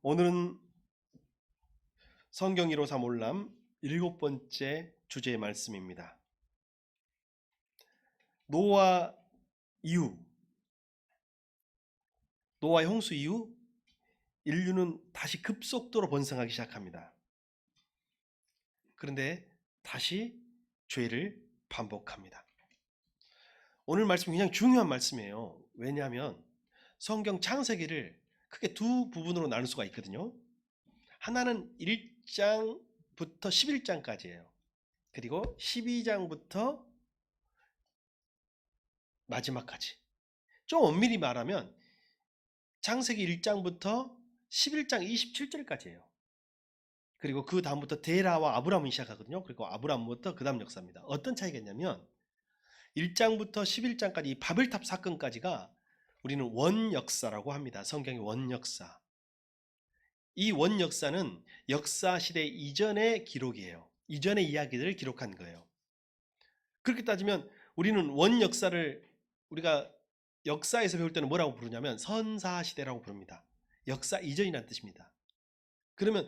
오늘은 성경 153 올람 7번째 주제의 말씀입니다. 노아 이후, 노아 홍수 이후 인류는 다시 급속도로 번성하기 시작합니다. 그런데 다시 죄를 반복합니다. 오늘 말씀 굉장히 중요한 말씀이에요. 왜냐하면 성경 창세기를 크게 두 부분으로 나눌 수가 있거든요. 하나는 1장부터 11장까지예요. 그리고 12장부터 마지막까지. 좀 엄밀히 말하면 창세기 1장부터 11장 27절까지예요. 그리고 그 다음부터 데라와 아브람이 시작하거든요. 그리고 아브람부터 그 다음 역사입니다. 어떤 차이가 있냐면 1장부터 11장까지 이 바벨탑 사건까지가 우리는 원역사라고 합니다. 성경의 원역사. 이 원역사는 역사시대 이전의 기록이에요. 이전의 이야기들을 기록한 거예요. 그렇게 따지면 우리는 원역사를 우리가 역사에서 배울 때는 뭐라고 부르냐면 선사시대라고 부릅니다. 역사 이전이라는 뜻입니다. 그러면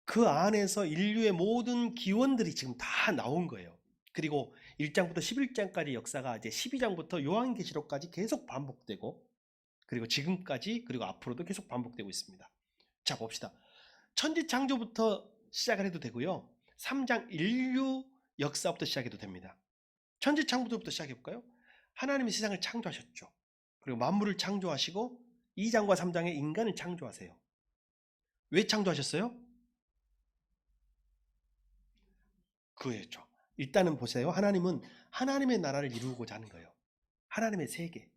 그 안에서 인류의 모든 기원들이 지금 다 나온 거예요. 그리고 1장부터 11장까지 역사가 이제 12장부터 요한계시록까지 계속 반복되고, 그리고 지금까지, 그리고 앞으로도 계속 반복되고 있습니다. 자, 봅시다. 천지창조부터 시작을 해도 되고요. 3장 인류 역사부터 시작해도 됩니다. 천지창조부터 시작해 볼까요? 하나님이 세상을 창조하셨죠. 그리고 만물을 창조하시고 2장과 3장에 인간을 창조하세요. 왜 창조하셨어요? 그거였죠. 일단은 보세요. 하나님은 하나님의 나라를 이루고자 하는 거예요. 하나님의 세계.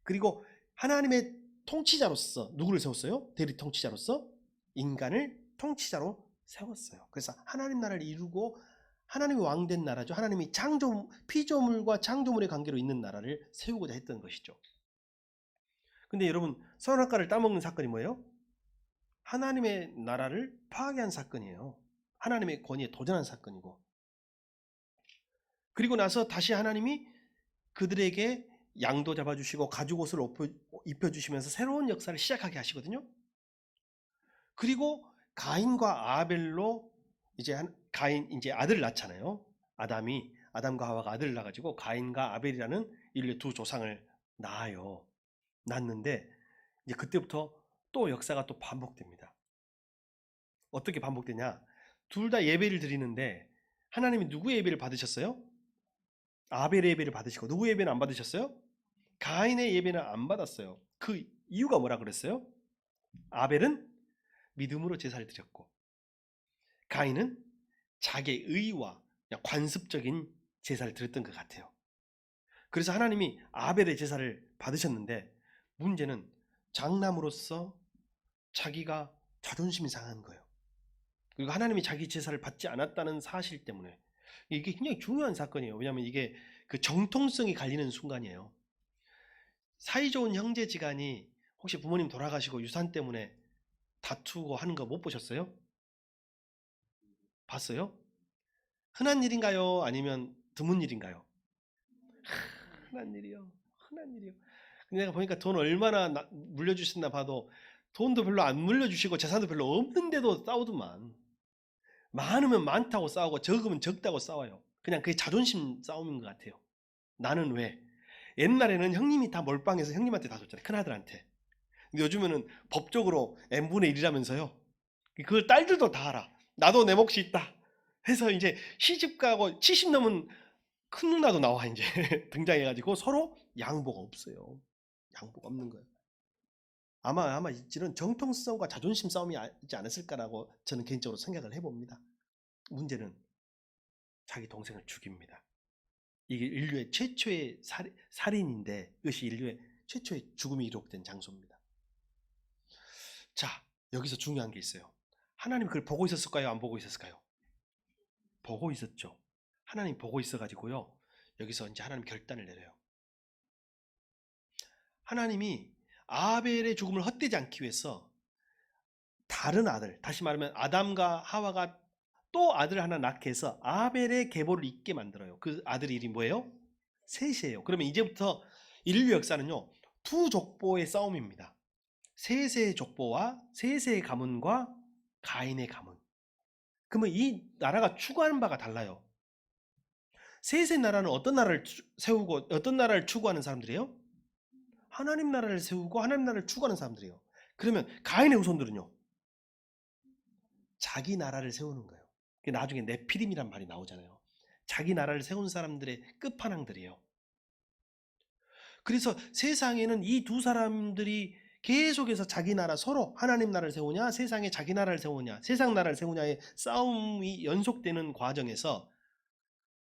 그리고 하나님의 통치자로서 누구를 세웠어요? 대리 통치자로서 인간을 통치자로 세웠어요. 그래서 하나님 나라를 이루고 하나님이 왕된 나라죠. 하나님이 피조물과 창조물의 관계로 있는 나라를 세우고자 했던 것이죠. 근데 여러분, 선악과를 따먹는 사건이 뭐예요? 하나님의 나라를 파괴한 사건이에요. 하나님의 권위에 도전한 사건이고, 그리고 나서 다시 하나님이 그들에게 양도 잡아주시고 가죽옷을 입혀주시면서 새로운 역사를 시작하게 하시거든요. 그리고 가인과 아벨로 가인 이제 아들을 낳잖아요. 아담과 하와가 아들을 낳아가지고 가인과 아벨이라는 인류의 두 조상을 낳아요. 낳는데 이제 그때부터 또 역사가 또 반복됩니다. 어떻게 반복되냐? 둘 다 예배를 드리는데 하나님이 누구의 예배를 받으셨어요? 아벨의 예배를 받으시고, 누구의 예배는 안 받으셨어요? 가인의 예배는 안 받았어요. 그 이유가 뭐라 그랬어요? 아벨은 믿음으로 제사를 드렸고, 가인은 자기의 의와 관습적인 제사를 드렸던 것 같아요. 그래서 하나님이 아벨의 제사를 받으셨는데, 문제는 장남으로서 자기가 자존심이 상한 거예요. 그리고 하나님이 자기 제사를 받지 않았다는 사실 때문에. 이게 굉장히 중요한 사건이에요. 왜냐하면 이게 그 정통성이 갈리는 순간이에요. 사이좋은 형제지간이 혹시 부모님 돌아가시고 유산 때문에 다투고 하는 거 못 보셨어요? 봤어요? 흔한 일인가요? 아니면 드문 일인가요? 흔한 일이요. 흔한 일이요. 근데 내가 보니까 돈 얼마나 물려주셨나 봐도 돈도 별로 안 물려주시고 재산도 별로 없는데도 싸우더만. 많으면 많다고 싸우고 적으면 적다고 싸워요. 그냥 그게 자존심 싸움인 것 같아요. 나는 왜? 옛날에는 형님이 다 몰빵해서 형님한테 다 줬잖아요. 큰아들한테. 근데 요즘에는 법적으로 n분의 1이라면서요. 그걸 딸들도 다 알아. 나도 내 몫이 있다 해서 이제 시집가고 70 넘은 큰 누나도 나와 이제 등장해가지고 서로 양보가 없어요. 양보가 없는 거예요. 아마 이런 정통성과 자존심 싸움이 있지 않았을까라고 저는 개인적으로 생각을 해봅니다. 문제는 자기 동생을 죽입니다. 이게 인류의 최초의 살인인데, 이것이 인류의 최초의 죽음이 기록된 장소입니다. 자, 여기서 중요한 게 있어요. 하나님 그걸 보고 있었을까요? 안 보고 있었을까요? 보고 있었죠. 하나님 보고 있어가지고요. 여기서 이제 하나님 결단을 내려요. 하나님이 아벨의 죽음을 헛되지 않기 위해서 다른 아들, 다시 말하면 아담과 하와가 또 아들을 하나 낳게 해서 아벨의 계보를 잇게 만들어요. 그 아들 이름이 뭐예요? 셋이에요. 그러면 이제부터 인류 역사는요, 두 족보의 싸움입니다. 셋의 족보와 셋의 가문과 가인의 가문. 그러면 이 나라가 추구하는 바가 달라요. 셋의 나라는 어떤 나라를 세우고 어떤 나라를 추구하는 사람들이에요? 하나님 나라를 세우고 하나님 나라를 추구하는 사람들이에요. 그러면 가인의 후손들은요? 자기 나라를 세우는 거예요. 나중에 네피림이란 말이 나오잖아요. 자기 나라를 세운 사람들의 끝판왕들이에요. 그래서 세상에는 이 두 사람들이 계속해서 자기 나라, 서로 하나님 나라를 세우냐 세상에 자기 나라를 세우냐 세상 나라를 세우냐의 싸움이 연속되는 과정에서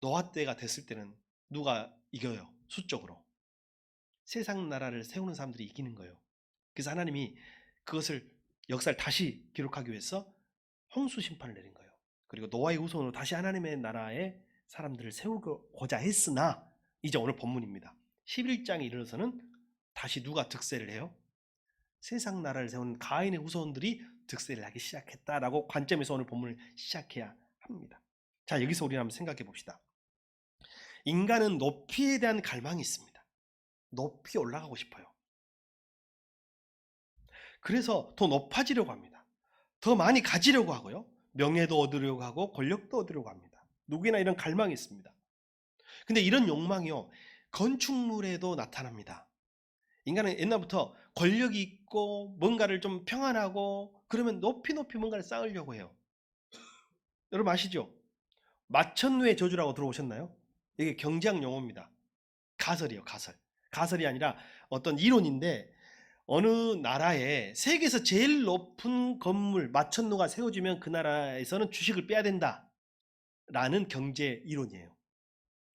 노아 때가 됐을 때는 누가 이겨요? 수적으로 세상 나라를 세우는 사람들이 이기는 거예요. 그래서 하나님이 그것을 역사를 다시 기록하기 위해서 홍수 심판을 내린 거예요. 그리고 노아의 후손으로 다시 하나님의 나라에 사람들을 세우고자 했으나 이제 오늘 본문입니다. 11장에 이르러서는 다시 누가 득세를 해요? 세상 나라를 세운 가인의 후손들이 득세를 하기 시작했다라고 관점에서 오늘 본문을 시작해야 합니다. 자, 여기서 우리 한번 생각해 봅시다. 인간은 높이에 대한 갈망이 있습니다. 높이 올라가고 싶어요. 그래서 더 높아지려고 합니다. 더 많이 가지려고 하고요. 명예도 얻으려고 하고 권력도 얻으려고 합니다. 누구나 이런 갈망이 있습니다. 근데 이런 욕망이요, 건축물에도 나타납니다. 인간은 옛날부터 권력이 있고 뭔가를 좀 평안하고 그러면 높이 뭔가를 쌓으려고 해요. 여러분 아시죠? 마천루의 저주라고 들어보셨나요? 이게 경제학 용어입니다. 가설이요, 가설. 가설이 아니라 어떤 이론인데 어느 나라에 세계에서 제일 높은 건물 마천루가 세워지면 그 나라에서는 주식을 빼야 된다 라는 경제 이론이에요.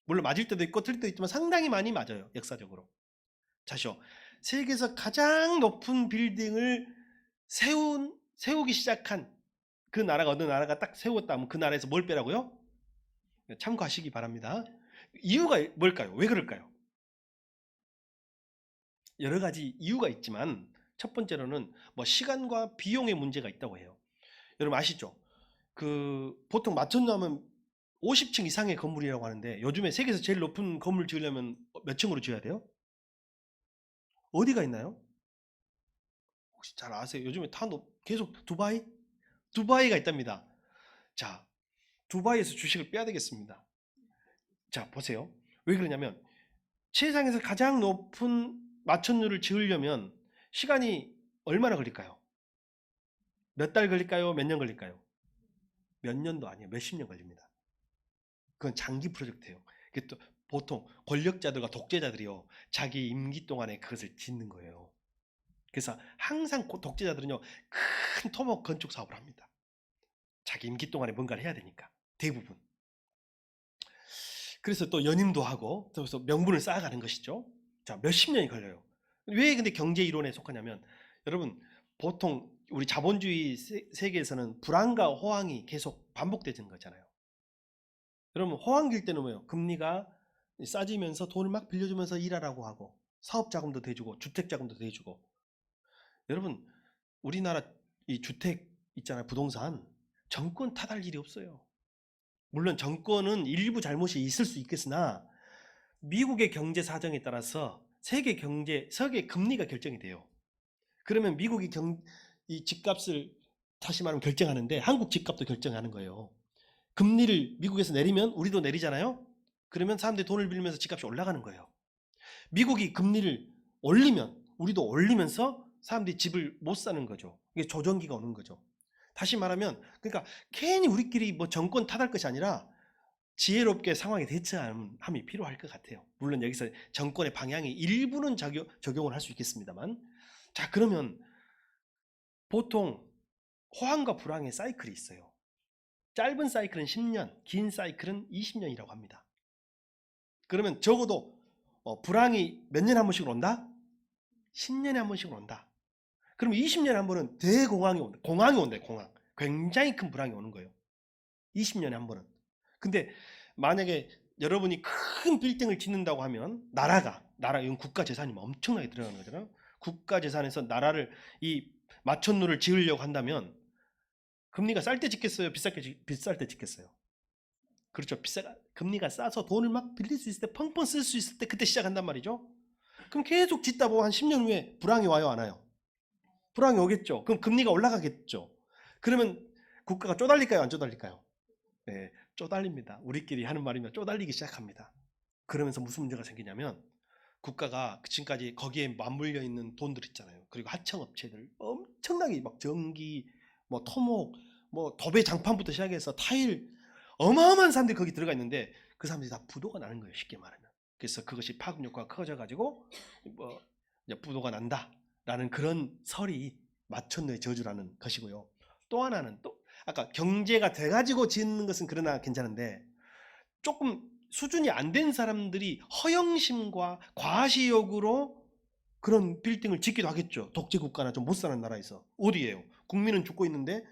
물론 맞을 때도 있고 틀릴 때도 있지만 상당히 많이 맞아요, 역사적으로. 자시오, 세계에서 가장 높은 빌딩을 세우기 시작한 그 나라가 어느 나라가 딱 세웠다면 그 나라에서 뭘 빼라고요? 참고하시기 바랍니다. 이유가 뭘까요? 왜 그럴까요? 여러 가지 이유가 있지만 첫 번째로는 뭐 시간과 비용의 문제가 있다고 해요. 여러분 아시죠? 보통 마천루 하면 50층 이상의 건물이라고 하는데 요즘에 세계에서 제일 높은 건물 지으려면 몇 층으로 지어야 돼요? 어디가 있나요? 혹시 잘 아세요? 요즘에 계속 두바이가 있답니다. 자, 두바이에서 주식을 빼야 되겠습니다. 자, 보세요. 왜 그러냐면 세상에서 가장 높은 마천루를 지으려면 시간이 얼마나 걸릴까요? 몇 달 걸릴까요? 몇 년 걸릴까요? 몇 년도 아니에요. 몇십 년 걸립니다. 그건 장기 프로젝트예요. 또 보통 권력자들과 독재자들이요, 자기 임기 동안에 그것을 짓는 거예요. 그래서 항상 독재자들은요, 큰 토목 건축 사업을 합니다. 자기 임기 동안에 뭔가를 해야 되니까 대부분. 그래서 또 연임도 하고 그래서 명분을 쌓아가는 것이죠. 자, 몇십 년이 걸려요. 왜 근데 경제 이론에 속하냐면 여러분 보통 우리 자본주의 세계에서는 불안과 호황이 계속 반복되는 거잖아요. 여러분 호황기일 때는 뭐예요? 금리가 싸지면서 돈을 막 빌려주면서 일하라고 하고 사업자금도 대주고 주택자금도 대주고. 여러분 우리나라 이 주택 있잖아요, 부동산 정권 탓할 일이 없어요. 물론 정권은 일부 잘못이 있을 수 있겠으나 미국의 경제 사정에 따라서 세계 금리가 결정이 돼요. 그러면 미국이 이 집값을 다시 말하면 결정하는데 한국 집값도 결정하는 거예요. 금리를 미국에서 내리면 우리도 내리잖아요. 그러면 사람들이 돈을 빌리면서 집값이 올라가는 거예요. 미국이 금리를 올리면 우리도 올리면서 사람들이 집을 못 사는 거죠. 이게 조정기가 오는 거죠. 다시 말하면 그러니까 괜히 우리끼리 뭐 정권 탓할 것이 아니라 지혜롭게 상황에 대처함이 필요할 것 같아요. 물론 여기서 정권의 방향이 일부는 적용을 할 수 있겠습니다만. 자, 그러면 보통 호황과 불황의 사이클이 있어요. 짧은 사이클은 10년, 긴 사이클은 20년이라고 합니다. 그러면 적어도 불황이 몇 년에 한 번씩 온다? 10년에 한 번씩 온다. 그럼 20년에 한 번은 대공황이 온다. 공황이 온다. 공황. 굉장히 큰 불황이 오는 거예요. 20년에 한 번은. 근데 만약에 여러분이 큰 빌딩을 짓는다고 하면 이건 국가 재산이 엄청나게 들어가는 거잖아요. 국가 재산에서 나라를 이 마천루를 지으려고 한다면 금리가 쌀 때 짓겠어요? 비쌀 때 짓겠어요? 그렇죠. 금리가 싸서 돈을 막 빌릴 수 있을 때, 펑펑 쓸 수 있을 때 그때 시작한단 말이죠. 그럼 계속 짓다 보면 한 10년 후에 불황이 와요, 안 와요? 불황이 오겠죠. 그럼 금리가 올라가겠죠. 그러면 국가가 쪼달릴까요? 안 쪼달릴까요? 네, 쪼달립니다. 우리끼리 하는 말이면 쪼달리기 시작합니다. 그러면서 무슨 문제가 생기냐면 국가가 지금까지 거기에 맞물려 있는 돈들 있잖아요. 그리고 하청업체들 엄청나게 막 전기, 뭐 토목, 뭐 도배 장판부터 시작해서 타일 어마어마한 사람들이 거기 들어가 있는데 그 사람들이 다 부도가 나는 거예요. 쉽게 말하면. 그래서 그것이 파급 효과가 커져가지고 뭐 이제 부도가 난다라는 그런 설이 마천루의 저주라는 것이고요. 또 하나는 또 아까 경제가 돼가지고 짓는 것은 그러나 괜찮은데 조금 수준이 안 된 사람들이 허영심과 과시욕으로 그런 빌딩을 짓기도 하겠죠. 독재국가나 좀 못 사는 나라에서. 어디예요? 국민은 죽고 있는데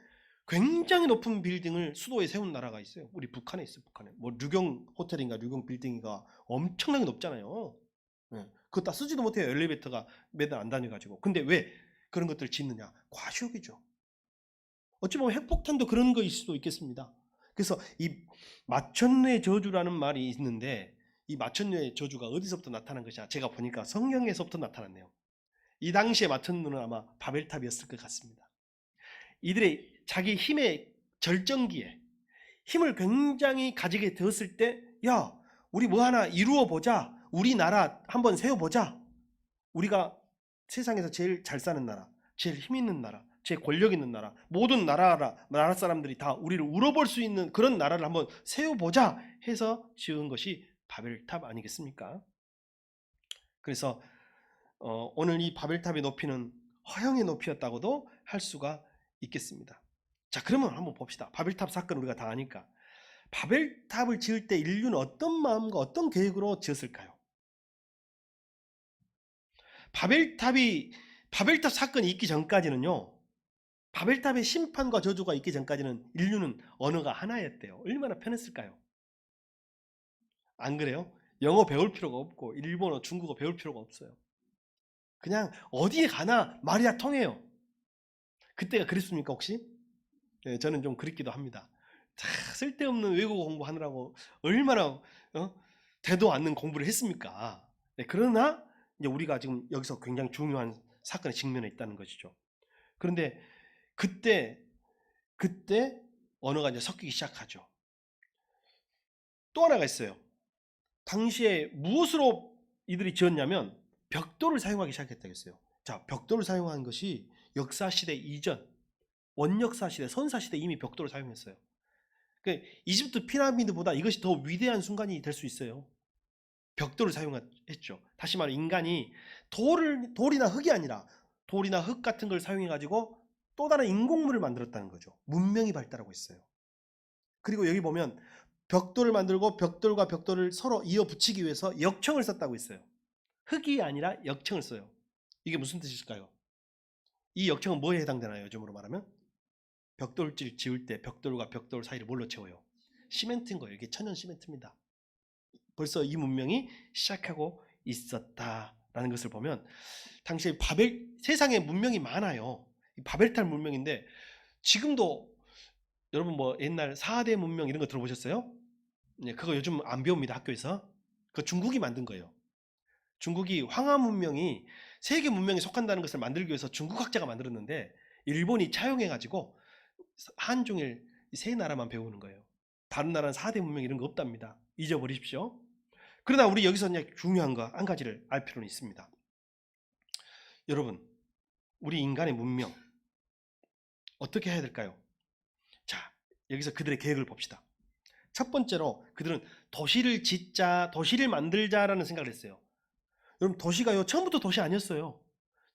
굉장히 높은 빌딩을 수도에 세운 나라가 있어요. 우리 북한에 있어요. 북한에. 뭐 류경 호텔인가 류경 빌딩이가 엄청나게 높잖아요. 네. 그거 다 쓰지도 못해요. 엘리베이터가 매달 안 다녀가지고. 근데 왜 그런 것들을 짓느냐? 과시욕이죠. 어찌 보면 핵폭탄도 그런 거일 수도 있겠습니다. 그래서 이 마천루의 저주라는 말이 있는데 이 마천루의 저주가 어디서부터 나타난 것이냐? 제가 보니까 성경에서부터 나타났네요. 이 당시에 마천루는 아마 바벨탑이었을 것 같습니다. 이들의 자기 힘의 절정기에 힘을 굉장히 가지게 되었을 때, 야, 우리 뭐 하나 이루어 보자. 우리나라 한번 세워보자. 우리가 세상에서 제일 잘 사는 나라, 제일 힘 있는 나라, 제일 권력 있는 나라, 모든 나라 사람들이 다 우리를 울어볼 수 있는 그런 나라를 한번 세워보자 해서 지은 것이 바벨탑 아니겠습니까? 그래서 오늘 이 바벨탑의 높이는 허영의 높이였다고도 할 수가 있겠습니다. 자, 그러면 한번 봅시다. 바벨탑 사건 우리가 다 아니까. 바벨탑을 지을 때 인류는 어떤 마음과 어떤 계획으로 지었을까요? 바벨탑 사건이 있기 전까지는요. 바벨탑의 심판과 저주가 있기 전까지는 인류는 언어가 하나였대요. 얼마나 편했을까요? 안 그래요? 영어 배울 필요가 없고 일본어, 중국어 배울 필요가 없어요. 그냥 어디에 가나 말이 다 통해요. 그때가 그랬습니까 혹시? 네, 저는 좀 그립기도 합니다. 쓸데없는 외국어 공부하느라고 얼마나 되도 않는 공부를 했습니까? 네, 그러나 이제 우리가 지금 여기서 굉장히 중요한 사건에 직면해 있다는 것이죠. 그런데 그때 언어가 이제 섞이기 시작하죠. 또 하나가 있어요. 당시에 무엇으로 이들이 지었냐면 벽돌을 사용하기 시작했다고 했어요. 자, 벽돌을 사용한 것이 역사시대 이전, 원역사시대, 선사시대 이미 벽돌을 사용했어요. 그러니까 이집트 피라미드보다 이것이 더 위대한 순간이 될 수 있어요. 벽돌을 사용했죠. 다시 말해 인간이 돌이나 흙이 아니라 돌이나 흙 같은 걸 사용해가지고 또 다른 인공물을 만들었다는 거죠. 문명이 발달하고 있어요. 그리고 여기 보면 벽돌을 만들고 벽돌과 벽돌을 서로 이어 붙이기 위해서 역청을 썼다고 했어요. 흙이 아니라 역청을 써요. 이게 무슨 뜻일까요? 이 역청은 뭐에 해당되나요? 요즘으로 말하면 벽돌질 지을 때 벽돌과 벽돌 사이를 뭘로 채워요? 시멘트인 거예요. 이게 천연 시멘트입니다. 벌써 이 문명이 시작하고 있었다라는 것을 보면 당시에 세상에 문명이 많아요. 바벨탑 문명인데 지금도 여러분 뭐 옛날 4대 문명 이런 거 들어보셨어요? 네, 그거 요즘 안 배웁니다. 학교에서. 그거 중국이 만든 거예요. 중국이 황하 문명이 세계 문명에 속한다는 것을 만들기 위해서 중국 학자가 만들었는데 일본이 차용해가지고 한중일 세 나라만 배우는 거예요. 다른 나라는 4대 문명 이런 거 없답니다. 잊어버리십시오. 그러나 우리 여기서 이제 중요한 거 한 가지를 알 필요는 있습니다. 여러분, 우리 인간의 문명 어떻게 해야 될까요? 자, 여기서 그들의 계획을 봅시다. 첫 번째로 그들은 도시를 짓자, 도시를 만들자라는 생각을 했어요. 여러분, 도시가요, 처음부터 도시 아니었어요.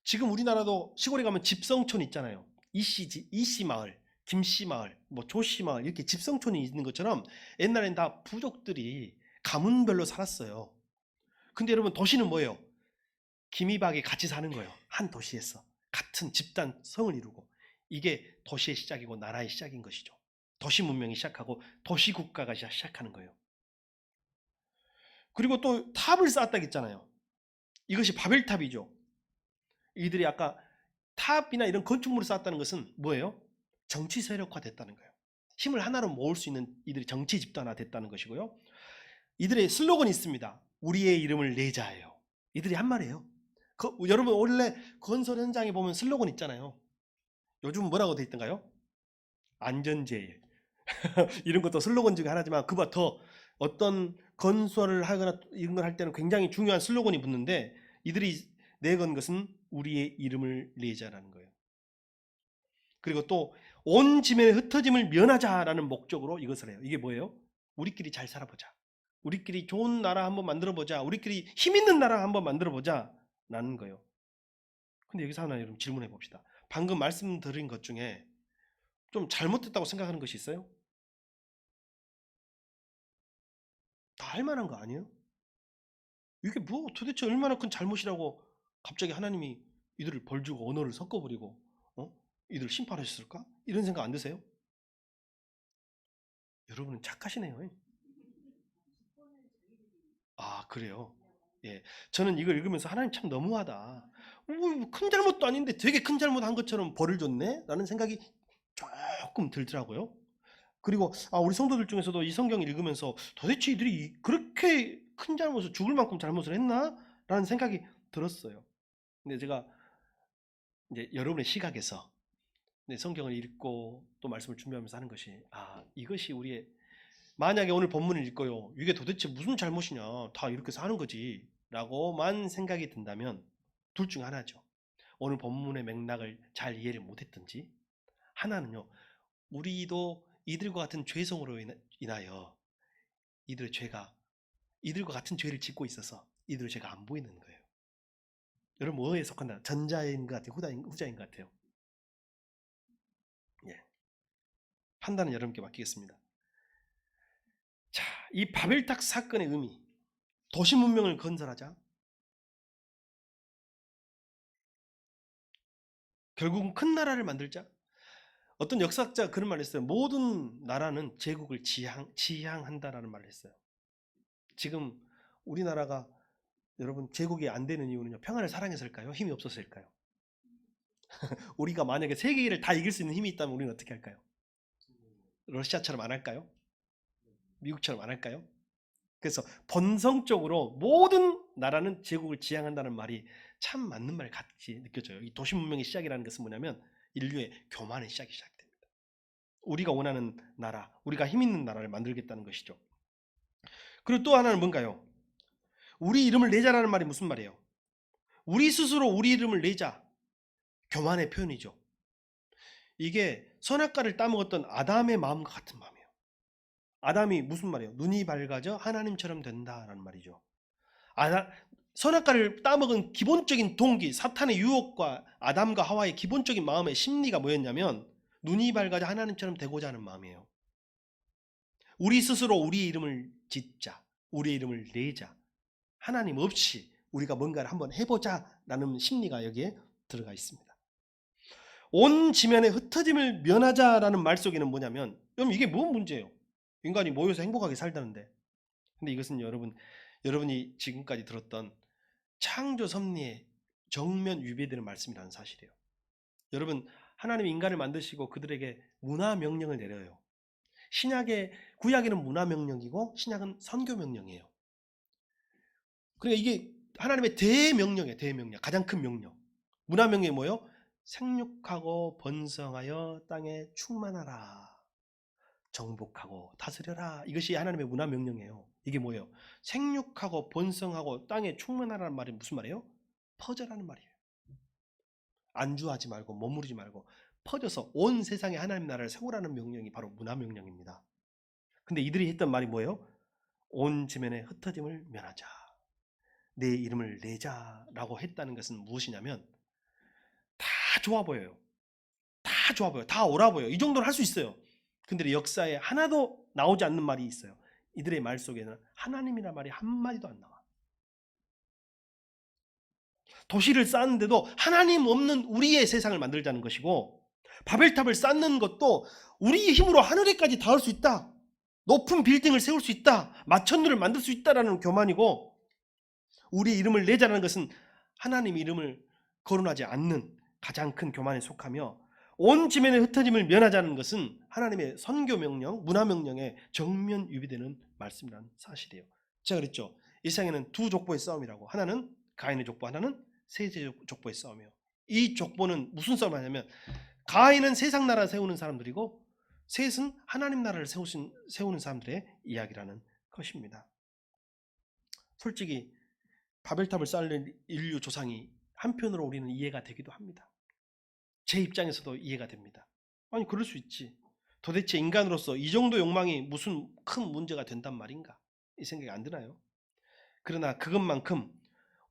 지금 우리나라도 시골에 가면 집성촌 있잖아요. 이씨 마을, 김씨 마을, 뭐 조씨 마을 이렇게 집성촌이 있는 것처럼 옛날엔 다 부족들이 가문별로 살았어요. 근데 여러분, 도시는 뭐예요? 김이박이 같이 사는 거예요. 한 도시에서 같은 집단 성을 이루고. 이게 도시의 시작이고 나라의 시작인 것이죠. 도시 문명이 시작하고 도시 국가가 시작하는 거예요. 그리고 또 탑을 쌓았다고 했잖아요. 이것이 바벨탑이죠. 이들이 아까 탑이나 이런 건축물을 쌓았다는 것은 뭐예요? 정치 세력화 됐다는 거예요. 힘을 하나로 모을 수 있는 이들이 정치 집단화 됐다는 것이고요. 이들의 슬로건이 있습니다. 우리의 이름을 내자예요. 이들이 한 말이에요. 여러분 원래 건설 현장에 보면 슬로건 있잖아요. 요즘 뭐라고 돼 있던가요? 안전제일. 이런 것도 슬로건 중에 하나지만 그보다 더 어떤 건설을 하거나 이런 걸 할 때는 굉장히 중요한 슬로건이 붙는데 이들이 내건 것은 우리의 이름을 내자라는 거예요. 그리고 또 온 지면에 흩어짐을 면하자라는 목적으로 이것을 해요. 이게 뭐예요? 우리끼리 잘 살아보자. 우리끼리 좋은 나라 한번 만들어보자. 우리끼리 힘 있는 나라 한번 만들어보자 라는 거예요. 근데 여기서 하나 여러분 질문해 봅시다. 방금 말씀드린 것 중에 좀 잘못됐다고 생각하는 것이 있어요? 다 할 만한 거 아니에요? 이게 뭐 도대체 얼마나 큰 잘못이라고 갑자기 하나님이 이들을 벌주고 언어를 섞어버리고 이들을 심판하셨을까? 이런 생각 안 드세요? 여러분은 착하시네요. 아, 그래요? 예, 저는 이걸 읽으면서 하나님 참 너무하다. 큰 잘못도 아닌데 되게 큰 잘못한 것처럼 벌을 줬네? 라는 생각이 조금 들더라고요. 그리고 우리 성도들 중에서도 이 성경 읽으면서 도대체 이들이 그렇게 큰 잘못을 죽을 만큼 잘못을 했나? 라는 생각이 들었어요. 근데 제가 이제 여러분의 시각에서 성경을 읽고 또 말씀을 준비하면서 하는 것이 이것이 우리의 만약에 오늘 본문을 읽고요. 이게 도대체 무슨 잘못이냐. 다 이렇게 사는 거지. 라고만 생각이 든다면 둘 중 하나죠. 오늘 본문의 맥락을 잘 이해를 못했든지 하나는요. 우리도 이들과 같은 죄성으로 인하여 이들과 같은 죄를 짓고 있어서 이들의 죄가 안 보이는 거예요. 여러분 뭐에 속한다? 전자인 것 같아요? 후자인 것 같아요? 예. 판단은 여러분께 맡기겠습니다. 자, 이 바벨탑 사건의 의미, 도시 문명을 건설하자. 결국은 큰 나라를 만들자. 어떤 역사학자 그런 말을 했어요. 모든 나라는 제국을 지향한다라는 말을 했어요. 지금 우리나라가 여러분 제국이 안 되는 이유는요. 평안을 사랑해서일까요? 힘이 없어서일까요? 우리가 만약에 세계를 다 이길 수 있는 힘이 있다면 우리는 어떻게 할까요? 러시아처럼 안 할까요? 미국처럼 안 할까요? 그래서 본성적으로 모든 나라는 제국을 지향한다는 말이 참 맞는 말 같이 느껴져요. 이 도시 문명의 시작이라는 것은 뭐냐면 인류의 교만의 시작됩니다. 우리가 원하는 나라, 우리가 힘 있는 나라를 만들겠다는 것이죠. 그리고 또 하나는 뭔가요? 우리 이름을 내자라는 말이 무슨 말이에요? 우리 스스로 우리 이름을 내자. 교만의 표현이죠. 이게 선악과를 따먹었던 아담의 마음과 같은 마음이에요. 아담이 무슨 말이에요? 눈이 밝아져 하나님처럼 된다라는 말이죠. 선악과를 따먹은 기본적인 동기, 사탄의 유혹과 아담과 하와의 기본적인 마음의 심리가 뭐였냐면 눈이 밝아져 하나님처럼 되고자 하는 마음이에요. 우리 스스로 우리의 이름을 짓자. 우리의 이름을 내자. 하나님 없이 우리가 뭔가를 한번 해보자 라는 심리가 여기에 들어가 있습니다. 온 지면에 흩어짐을 면하자라는 말 속에는 뭐냐면 여러분 이게 뭔 문제예요? 인간이 모여서 행복하게 살다는데. 근데 이것은 여러분이 지금까지 들었던 창조 섭리의 정면 위배되는 말씀이라는 사실이에요. 여러분 하나님 인간을 만드시고 그들에게 문화 명령을 내려요. 구약에는 문화 명령이고 신약은 선교 명령이에요. 그러니까 이게 하나님의 대명령이에요. 대명령. 가장 큰 명령. 문화 명령이 뭐예요? 생육하고 번성하여 땅에 충만하라. 정복하고 다스려라. 이것이 하나님의 문화 명령이에요. 이게 뭐예요? 생육하고 번성하고 땅에 충만하라는 말이 무슨 말이에요? 퍼져라는 말이에요. 안주하지 말고 머무르지 말고 퍼져서 온 세상에 하나님 나라를 세우라는 명령이 바로 문화 명령입니다. 근데 이들이 했던 말이 뭐예요? 온 지면에 흩어짐을 면하자. 내 이름을 내자라고 했다는 것은 무엇이냐면 다 좋아 보여요. 다 좋아 보여. 다 옳아 보여. 이 정도는 할 수 있어요. 근데 역사에 하나도 나오지 않는 말이 있어요. 이들의 말 속에는 하나님이라는 말이 한마디도 안 나와. 도시를 쌓는데도 하나님 없는 우리의 세상을 만들자는 것이고 바벨탑을 쌓는 것도 우리의 힘으로 하늘에까지 닿을 수 있다. 높은 빌딩을 세울 수 있다. 마천루를 만들 수 있다라는 교만이고 우리의 이름을 내자라는 것은 하나님 이름을 거론하지 않는 가장 큰 교만에 속하며 온 지면의 흩어짐을 면하자는 것은 하나님의 선교 명령, 문화 명령에 정면 위배되는 말씀이라는 사실이에요. 제가 그랬죠. 이 세상에는 두 족보의 싸움이라고. 하나는 가인의 족보, 하나는 셋의 족보의 싸움이에요. 이 족보는 무슨 싸움을 하냐면 가인은 세상 나라 세우는 사람들이고 셋은 하나님 나라를 세우는 사람들의 이야기라는 것입니다. 솔직히 바벨탑을 쌓는 인류 조상이 한편으로 우리는 이해가 되기도 합니다. 제 입장에서도 이해가 됩니다. 아니 그럴 수 있지. 도대체 인간으로서 이 정도 욕망이 무슨 큰 문제가 된단 말인가? 이 생각이 안 드나요? 그러나 그것만큼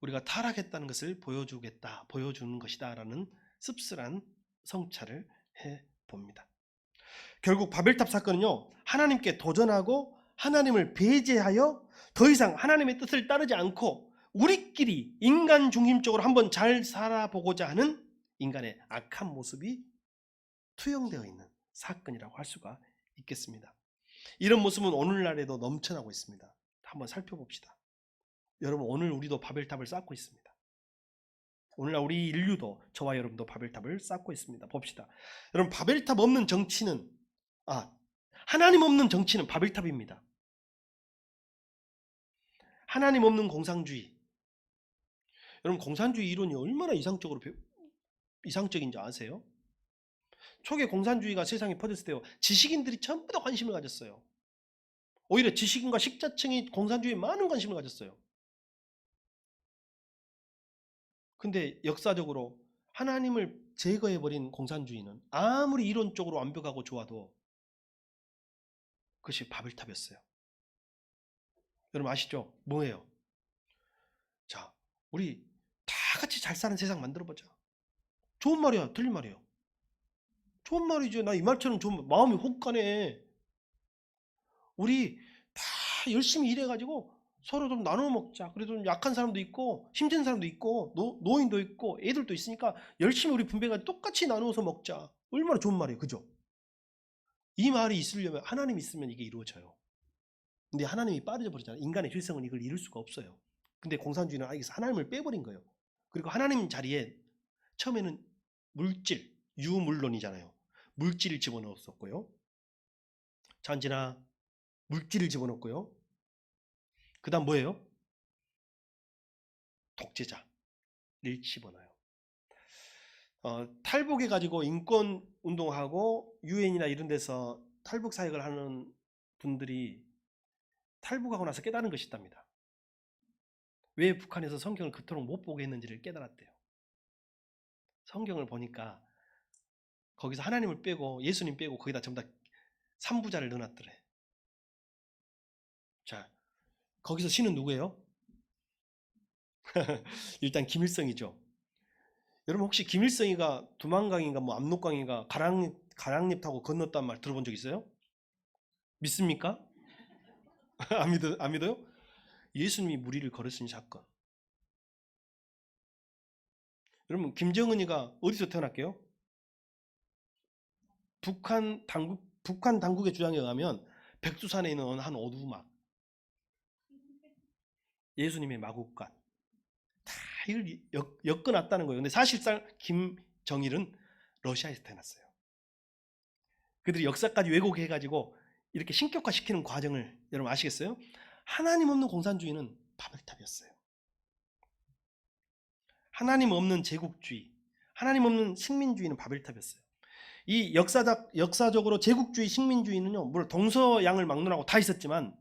우리가 타락했다는 것을 보여주는 것이다 라는 씁쓸한 성찰을 해봅니다. 결국 바벨탑 사건은요, 하나님께 도전하고 하나님을 배제하여 더 이상 하나님의 뜻을 따르지 않고 우리끼리 인간 중심적으로 한번 잘 살아보고자 하는 인간의 악한 모습이 투영되어 있는 사건이라고 할 수가 있겠습니다. 이런 모습은 오늘날에도 넘쳐나고 있습니다. 한번 살펴봅시다. 여러분, 오늘 우리도 바벨탑을 쌓고 있습니다. 오늘날 우리 인류도, 저와 여러분도 바벨탑을 쌓고 있습니다. 봅시다. 여러분, 바벨탑 없는 정치는, 하나님 없는 정치는 바벨탑입니다. 하나님 없는 공산주의. 여러분, 공산주의 이론이 얼마나 이상적인지 아세요? 초기에 공산주의가 세상에 퍼졌을 때요, 지식인들이 전부 다 관심을 가졌어요. 오히려 지식인과 식자층이 공산주의에 많은 관심을 가졌어요. 근데 역사적으로 하나님을 제거해버린 공산주의는 아무리 이론적으로 완벽하고 좋아도 그것이 바벨탑이었어요. 여러분 아시죠? 뭐예요? 자, 우리 다 같이 잘 사는 세상 만들어보자. 좋은 말이야, 틀린 말이에요? 좋은 말이죠. 나 이 말처럼 좋은 마음이 혹가네. 우리 다 열심히 일해가지고 서로 좀 나눠 먹자. 그래도 좀 약한 사람도 있고 힘든 사람도 있고 노인도 있고 애들도 있으니까 열심히 우리 분배가 똑같이 나누어서 먹자. 얼마나 좋은 말이에요. 그죠? 이 말이 있으려면 하나님이 있으면 이게 이루어져요. 근데 하나님이 빠져 버리잖아요. 인간의 필성은 이걸 이룰 수가 없어요. 근데 공산주의는 여기서 하나님을 빼버린 거예요. 그리고 하나님 자리에 처음에는 물질, 유물론이잖아요. 물질을 집어넣었었고요. 잔지나 물질을 집어넣었고요. 그 다음 뭐예요? 독재자를 집어넣어요. 탈북해가지고 인권 운동하고 유엔이나 이런 데서 탈북 사역을 하는 분들이 탈북하고 나서 깨달은 것이 있답니다. 왜 북한에서 성경을 그토록 못 보게 했는지를 깨달았대요. 성경을 보니까 거기서 하나님을 빼고 예수님 빼고 거기다 전부 다 삼부자를 넣어놨더래. 자, 거기서 신은 누구예요? 일단 김일성이죠. 여러분 혹시 김일성이가 두만강인가 뭐 압록강인가 가랑잎 타고 건넜단 말 들어본 적 있어요? 믿습니까? 안 믿어요? 예수님이 물 위를 걸으신 사건. 여러분 김정은이가 어디서 태어났게요? 북한 당국의 주장에 의하면 백두산에 있는 한 오두막, 예수님의 마국간 다 이걸 엮어놨다는 거예요. 근데 사실상 김정일은 러시아에서 태어났어요. 그들이 역사까지 왜곡해가지고 이렇게 신격화시키는 과정을 여러분 아시겠어요? 하나님 없는 공산주의는 바벨탑이었어요. 하나님 없는 제국주의, 하나님 없는 식민주의는 바벨탑이었어요. 이 역사적으로 제국주의, 식민주의는요, 물론 동서양을 막론하고 다 있었지만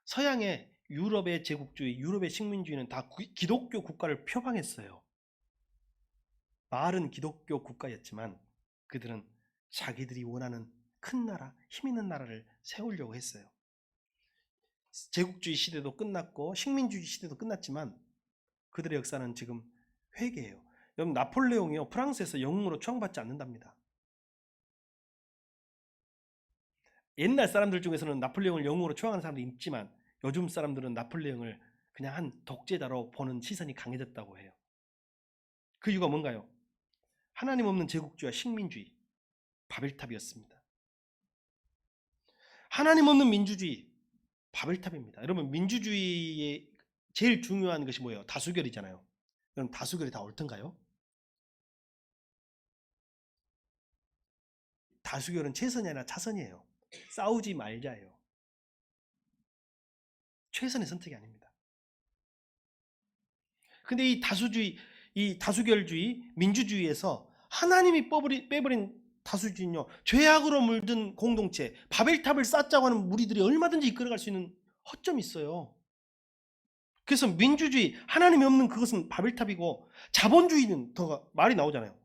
서양의 유럽의 제국주의, 유럽의 식민주의는 다 기독교 국가를 표방했어요. 말은 기독교 국가였지만 그들은 자기들이 원하는 큰 나라, 힘 있는 나라를 세우려고 했어요. 제국주의 시대도 끝났고 식민주의 시대도 끝났지만 그들의 역사는 지금 회개예요. 여러분 나폴레옹이요, 프랑스에서 영웅으로 추앙받지 않는답니다. 옛날 사람들 중에서는 나폴레옹을 영웅으로 추앙하는 사람도 있지만 요즘 사람들은 나폴레옹을 그냥 한 독재자로 보는 시선이 강해졌다고 해요. 그 이유가 뭔가요? 하나님 없는 제국주의와 식민주의, 바벨탑이었습니다. 하나님 없는 민주주의, 바벨탑입니다. 여러분 민주주의의 제일 중요한 것이 뭐예요? 다수결이잖아요. 여러분 다수결이 다 옳던가요? 다수결은 최선이 아니라 차선이에요. 싸우지 말자예요. 최선의 선택이 아닙니다. 근데 이 다수주의, 이 다수결주의, 민주주의에서 하나님이 빼버린 다수주의는요, 죄악으로 물든 공동체, 바벨탑을 쌓자고 하는 무리들이 얼마든지 이끌어갈 수 있는 허점이 있어요. 그래서 민주주의, 하나님이 없는 그것은 바벨탑이고, 자본주의는 더 말이 나오잖아요.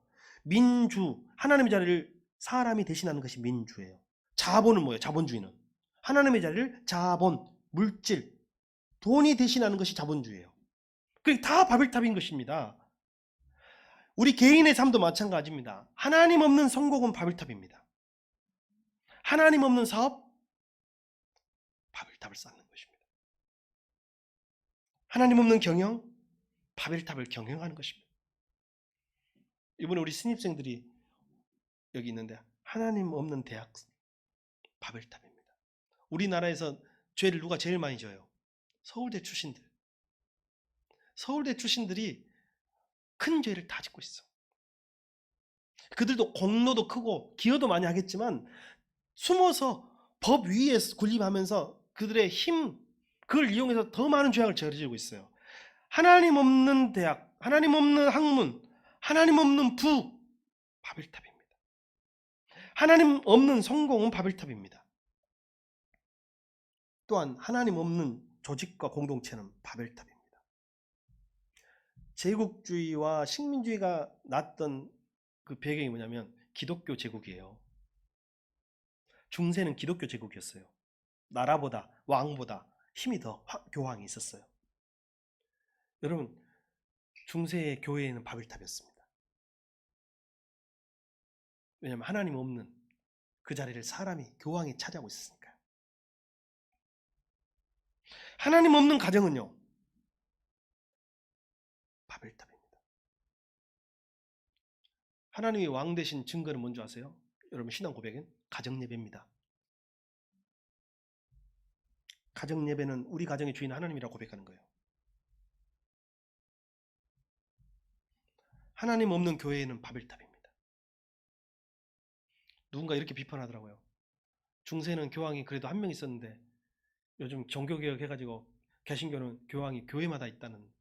민주, 하나님의 자리를 사람이 대신하는 것이 민주예요. 자본은 뭐예요? 자본주의는 하나님의 자리를 자본, 물질, 돈이 대신하는 것이 자본주의예요. 그게 다 바벨탑인 것입니다. 우리 개인의 삶도 마찬가지입니다. 하나님 없는 성공은 바벨탑입니다. 하나님 없는 사업, 바벨탑을 쌓는 것입니다. 하나님 없는 경영, 바벨탑을 경영하는 것입니다. 이번에 우리 신입생들이 여기 있는데 하나님 없는 대학, 바벨탑입니다. 우리나라에서 죄를 누가 제일 많이 져요? 서울대 출신들. 서울대 출신들이 큰 죄를 다 짓고 있어. 그들도 공로도 크고 기여도 많이 하겠지만 숨어서 법 위에 군림하면서 그들의 힘, 그걸 이용해서 더 많은 죄악을 저지르고 있어요. 하나님 없는 대학, 하나님 없는 학문, 하나님 없는 부, 바벨탑입니다. 하나님 없는 성공은 바벨탑입니다. 또한 하나님 없는 조직과 공동체는 바벨탑입니다. 제국주의와 식민주의가 났던 그 배경이 뭐냐면 기독교 제국이에요. 중세는 기독교 제국이었어요. 나라보다, 왕보다 힘이 더 교황이 있었어요. 여러분, 중세의 교회에는 바벨탑이었습니다. 왜냐하면 하나님 없는 그 자리를 사람이, 교황이 차지하고 있었으니까요. 하나님 없는 가정은요, 바벨탑입니다. 하나님이 왕 되신 증거는 뭔지 아세요? 여러분, 신앙 고백은 가정예배입니다. 가정예배는 우리 가정의 주인 하나님이라고 고백하는 거예요. 하나님 없는 교회에는 바벨탑입니다. 누군가 이렇게 비판하더라고요. 중세는 교황이 그래도 한 명 있었는데 요즘 종교개혁 해가지고 개신교는 교황이 교회마다 있다는.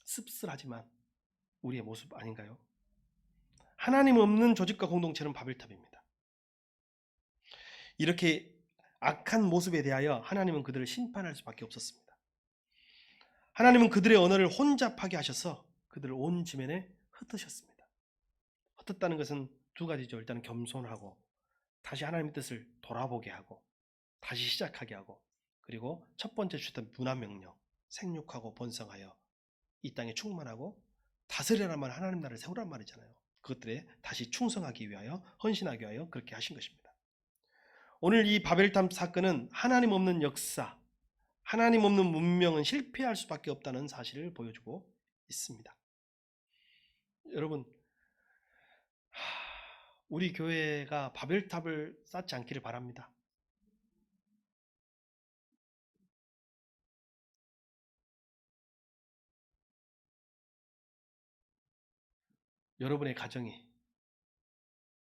씁쓸하지만 우리의 모습 아닌가요? 하나님 없는 조직과 공동체는 바벨탑입니다. 이렇게 악한 모습에 대하여 하나님은 그들을 심판할 수밖에 없었습니다. 하나님은 그들의 언어를 혼잡하게 하셔서 그들을 온 지면에 흩으셨습니다. 흩었다는 것은 두 가지죠. 일단 겸손하고 다시 하나님의 뜻을 돌아보게 하고 다시 시작하게 하고, 그리고 첫 번째 주셨던 문화명령, 생육하고 번성하여 이 땅에 충만하고 다스리란 말, 하나님 나라를 세우란 말이잖아요. 그것들에 다시 충성하기 위하여, 헌신하기 위하여 그렇게 하신 것입니다. 오늘 이 바벨탑 사건은 하나님 없는 역사, 하나님 없는 문명은 실패할 수밖에 없다는 사실을 보여주고 있습니다. 여러분, 우리 교회가 바벨탑을 쌓지 않기를 바랍니다. 여러분의 가정이,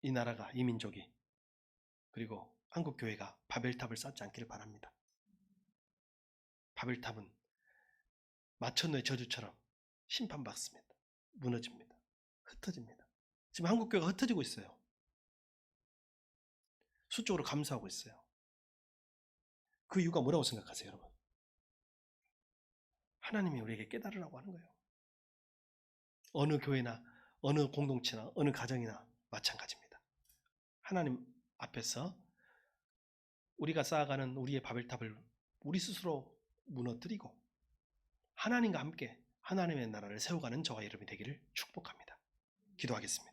이 나라가, 이 민족이, 그리고 한국교회가 바벨탑을 쌓지 않기를 바랍니다. 바벨탑은 마천루의 저주처럼 심판받습니다. 무너집니다. 흩어집니다. 지금 한국교회가 흩어지고 있어요. 수적으로 감소하고 있어요. 그 이유가 뭐라고 생각하세요, 여러분? 하나님이 우리에게 깨달으라고 하는 거예요. 어느 교회나 어느 공동체나 어느 가정이나 마찬가지입니다. 하나님 앞에서 우리가 쌓아가는 우리의 바벨탑을 우리 스스로 무너뜨리고 하나님과 함께 하나님의 나라를 세워가는 저와 여러분이 되기를 축복합니다. 기도하겠습니다.